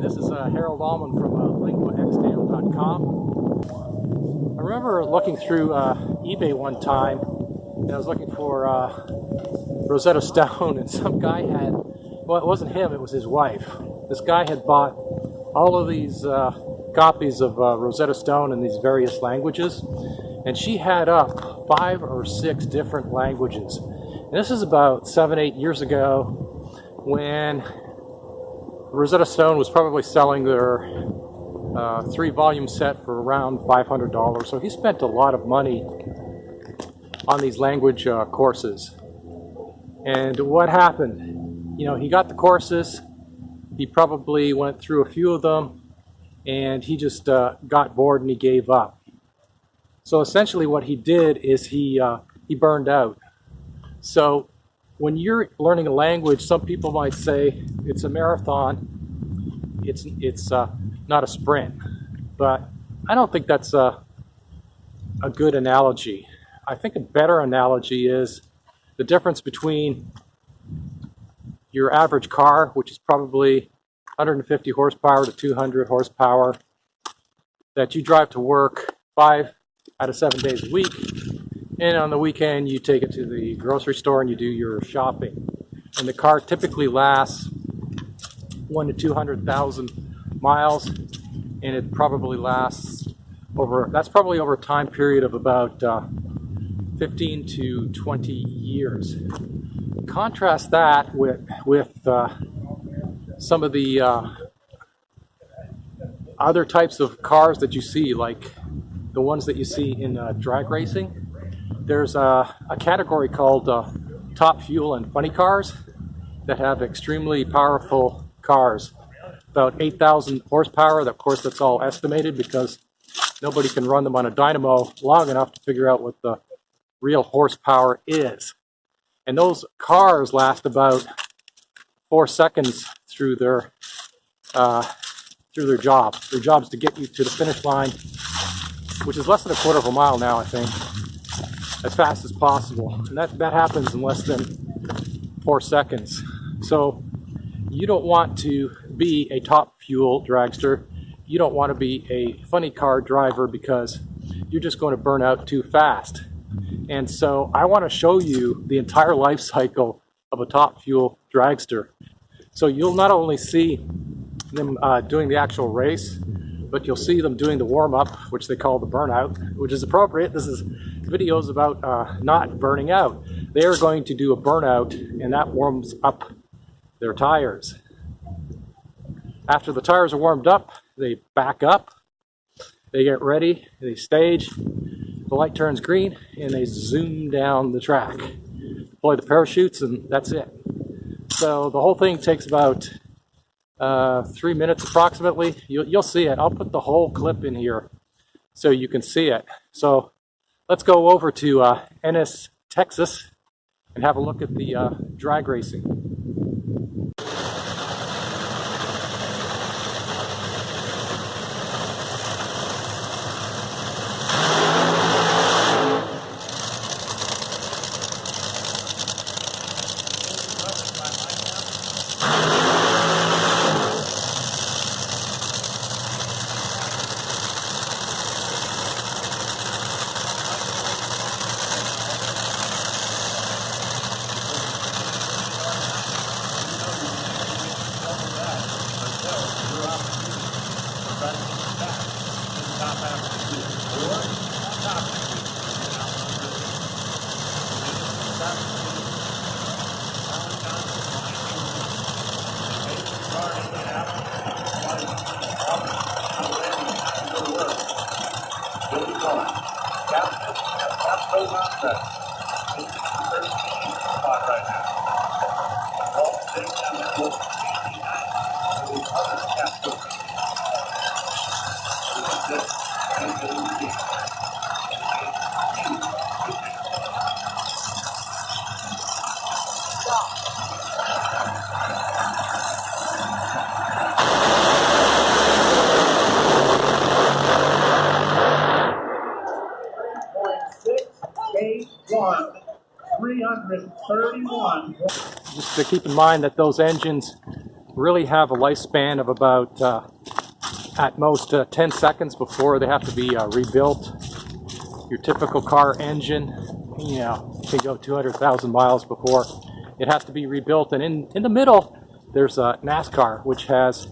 This is Harold Allman from linguaextam.com. I remember looking through eBay one time, and I was looking for Rosetta Stone, and some guy had, well, it wasn't him, it was his wife. This guy had bought all of these copies of Rosetta Stone in these various languages, and she had up 5 or 6 different languages. And this is about 7-8 years ago, when Rosetta Stone was probably selling their 3-volume set for around $500. So he spent a lot of money on these language courses. And what happened? You know, he got the courses, he probably went through a few of them, and he just got bored and he gave up. So essentially what he did is he burned out. So when you're learning a language, some people might say it's a marathon, it's not a sprint. But I don't think that's a good analogy. I think a better analogy is the difference between your average car, which is probably 150 horsepower to 200 horsepower, that you drive to work 5 out of 7 days a week, and on the weekend you take it to the grocery store and you do your shopping. And the car typically lasts 100,000 to 200,000 miles, and it probably lasts that's probably over a time period of about 15 to 20 years. Contrast that with some of the other types of cars that you see, like the ones that you see in drag racing. There's a category called top fuel and funny cars that have extremely powerful cars, about 8,000 horsepower. Of course, that's all estimated because nobody can run them on a dynamo long enough to figure out what the real horsepower is. And those cars last about 4 seconds through their job. Their job's to get you to the finish line, which is less than a quarter of a mile now, I think, as fast as possible. And that happens in less than 4 seconds. So you don't want to be a top fuel dragster. You don't want to be a funny car driver because you're just going to burn out too fast. And so I want to show you the entire life cycle of a top fuel dragster. So you'll not only see them doing the actual race, but you'll see them doing the warm-up, which they call the burnout, which is appropriate. This is videos about not burning out. They are going to do a burnout, and that warms up their tires. After the tires are warmed up, they back up, they get ready, they stage, the light turns green, and they zoom down the track. Deploy the parachutes, and that's it. So the whole thing takes about 3 minutes approximately. You'll see it. I'll put the whole clip in here so you can see it. So let's go over to Ennis, Texas, and have a look at the drag racing. One, 331. Just to keep in mind that those engines really have a lifespan of about at most 10 seconds before they have to be rebuilt. Your typical car engine, can go 200,000 miles before it has to be rebuilt. And in the middle, there's NASCAR, which has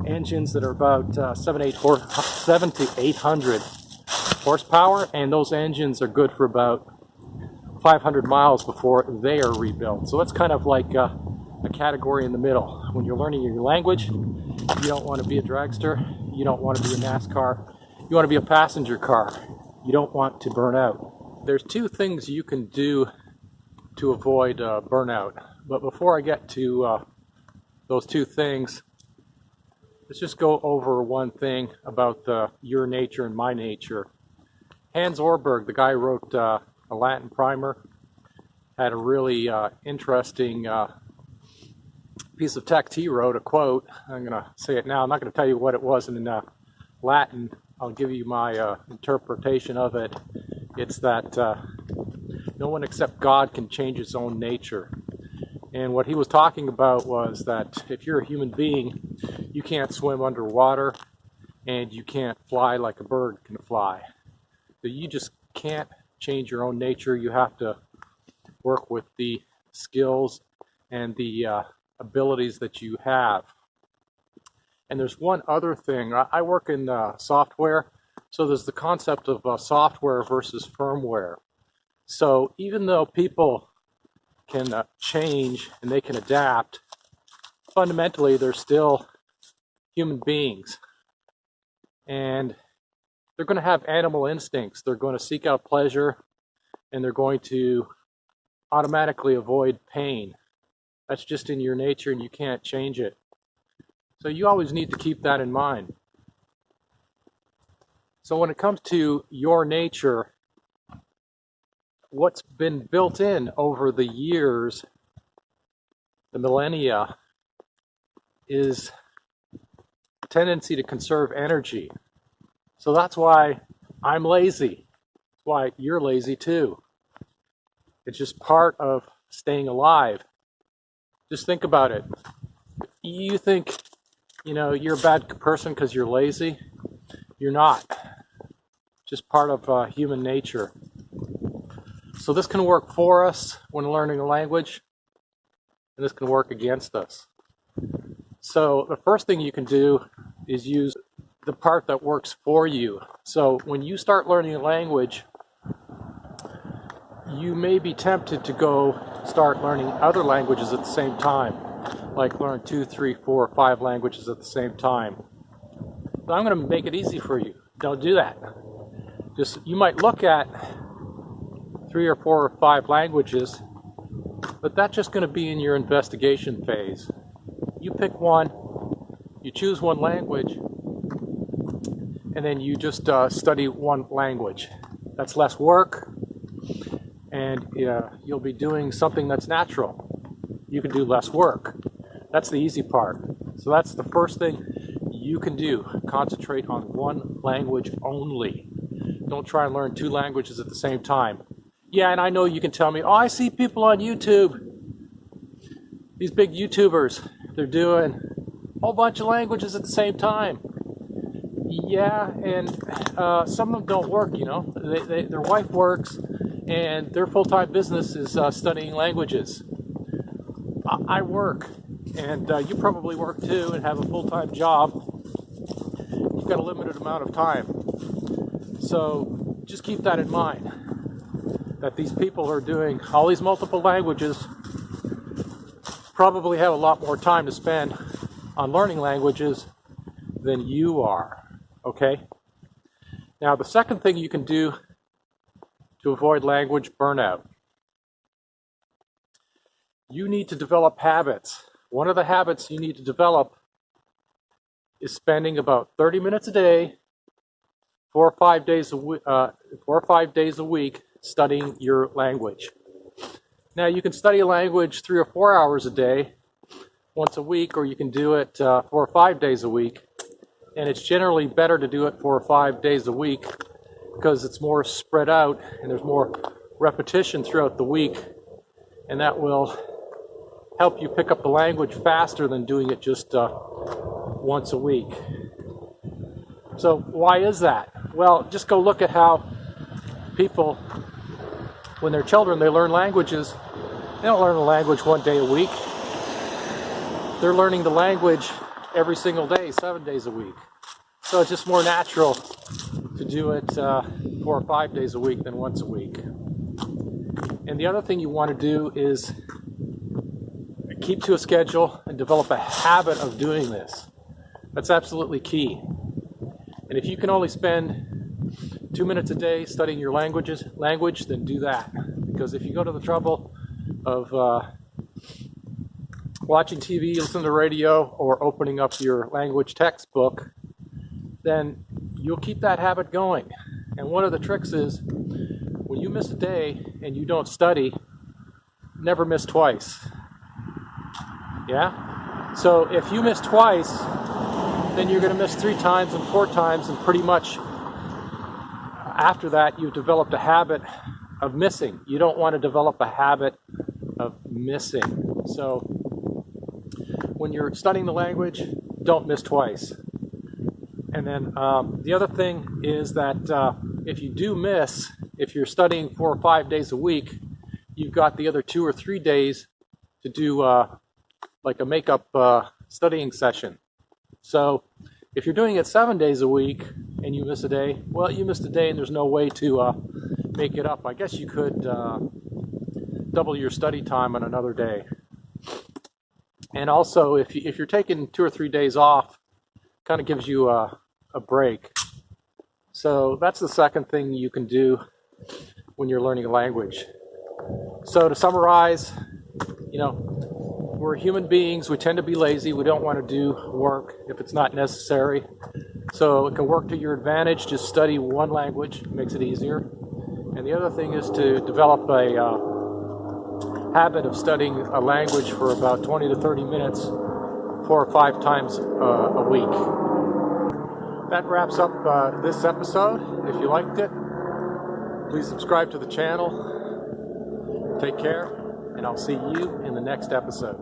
engines that are about 7 to 800 horsepower, and those engines are good for about 500 miles before they are rebuilt. So it's kind of like a category in the middle. When you're learning your language, you don't want to be a dragster, you don't want to be a NASCAR, you want to be a passenger car. You don't want to burn out. There's two things you can do to avoid burnout. But before I get to those two things, let's just go over one thing about your nature and my nature. Hans Orberg, the guy who wrote a Latin primer, had a really interesting piece of text. He wrote a quote. I'm going to say it now. I'm not going to tell you what it was in Latin. I'll give you my interpretation of it. It's that no one except God can change his own nature. And what he was talking about was that if you're a human being, you can't swim underwater and you can't fly like a bird can fly. So you just can't change your own nature. You have to work with the skills and the abilities that you have. And there's one other thing. I work in software, so there's the concept of software versus firmware. So even though people can change and they can adapt, fundamentally they're still human beings. And they're going to have animal instincts. They're going to seek out pleasure, and they're going to automatically avoid pain. That's just in your nature, and you can't change it. So you always need to keep that in mind. So when it comes to your nature, what's been built in over the years, the millennia, is a tendency to conserve energy. So that's why I'm lazy. That's why you're lazy too. It's just part of staying alive. Just think about it. You think, you're a bad person because you're lazy? You're not. Just part of human nature. So this can work for us when learning a language, and this can work against us. So the first thing you can do is use the part that works for you. So when you start learning a language, you may be tempted to go start learning other languages at the same time, like learn 2, 3, 4, 5 languages at the same time. So I'm going to make it easy for you. Don't do that. You might look at 3 or 4 or 5 languages, but that's just going to be in your investigation phase. You pick one, you choose one language, and then you just study one language. That's less work, and you'll be doing something that's natural. You can do less work. That's the easy part. So that's the first thing you can do. Concentrate on one language only. Don't try and learn 2 languages at the same time. Yeah, and I know you can tell me, I see people on YouTube. These big YouTubers, they're doing a whole bunch of languages at the same time. Yeah, and some of them don't work, Their wife works, and their full-time business is studying languages. I work, and you probably work too and have a full-time job. You've got a limited amount of time. So just keep that in mind, that these people who are doing all these multiple languages probably have a lot more time to spend on learning languages than you are, okay? Now, the second thing you can do to avoid language burnout, you need to develop habits. One of the habits you need to develop is spending about 30 minutes a day, 4 or 5 days a week studying your language. Now, you can study a language 3 or 4 hours a day, once a week, or you can do it 4 or 5 days a week. And it's generally better to do it 4 or 5 days a week because it's more spread out and there's more repetition throughout the week, and that will help you pick up the language faster than doing it just once a week. So why is that? Well, just go look at how people, when they're children, they learn languages. They don't learn a language one day a week. They're learning the language every single day, 7 days a week. So it's just more natural to do it 4 or 5 days a week than once a week. And the other thing you want to do is keep to a schedule and develop a habit of doing this. That's absolutely key. And if you can only spend 2 minutes a day studying your language, then do that. Because if you go to the trouble of watching TV, listening to radio, or opening up your language textbook, then you'll keep that habit going. And one of the tricks is, when you miss a day and you don't study, never miss twice. Yeah? So if you miss twice, then you're going to miss 3 times and 4 times, and pretty much after that you've developed a habit of missing. You don't want to develop a habit of missing. So when you're studying the language, don't miss twice. And then the other thing is that if you do miss, if you're studying 4 or 5 days a week, you've got the other 2 or 3 days to do like a make-up studying session. So if you're doing it 7 days a week and you miss a day, well, you missed a day and there's no way to make it up. I guess you could double your study time on another day. And also, if you're taking 2 or 3 days off, kind of gives you a break. So that's the second thing you can do when you're learning a language. So to summarize, we're human beings. We tend to be lazy. We don't want to do work if it's not necessary. So it can work to your advantage. Just study one language. It makes it easier. And the other thing is to develop a habit of studying a language for about 20 to 30 minutes 4 or 5 times a week. That wraps up this episode. If you liked it, please subscribe to the channel. Take care, and I'll see you in the next episode.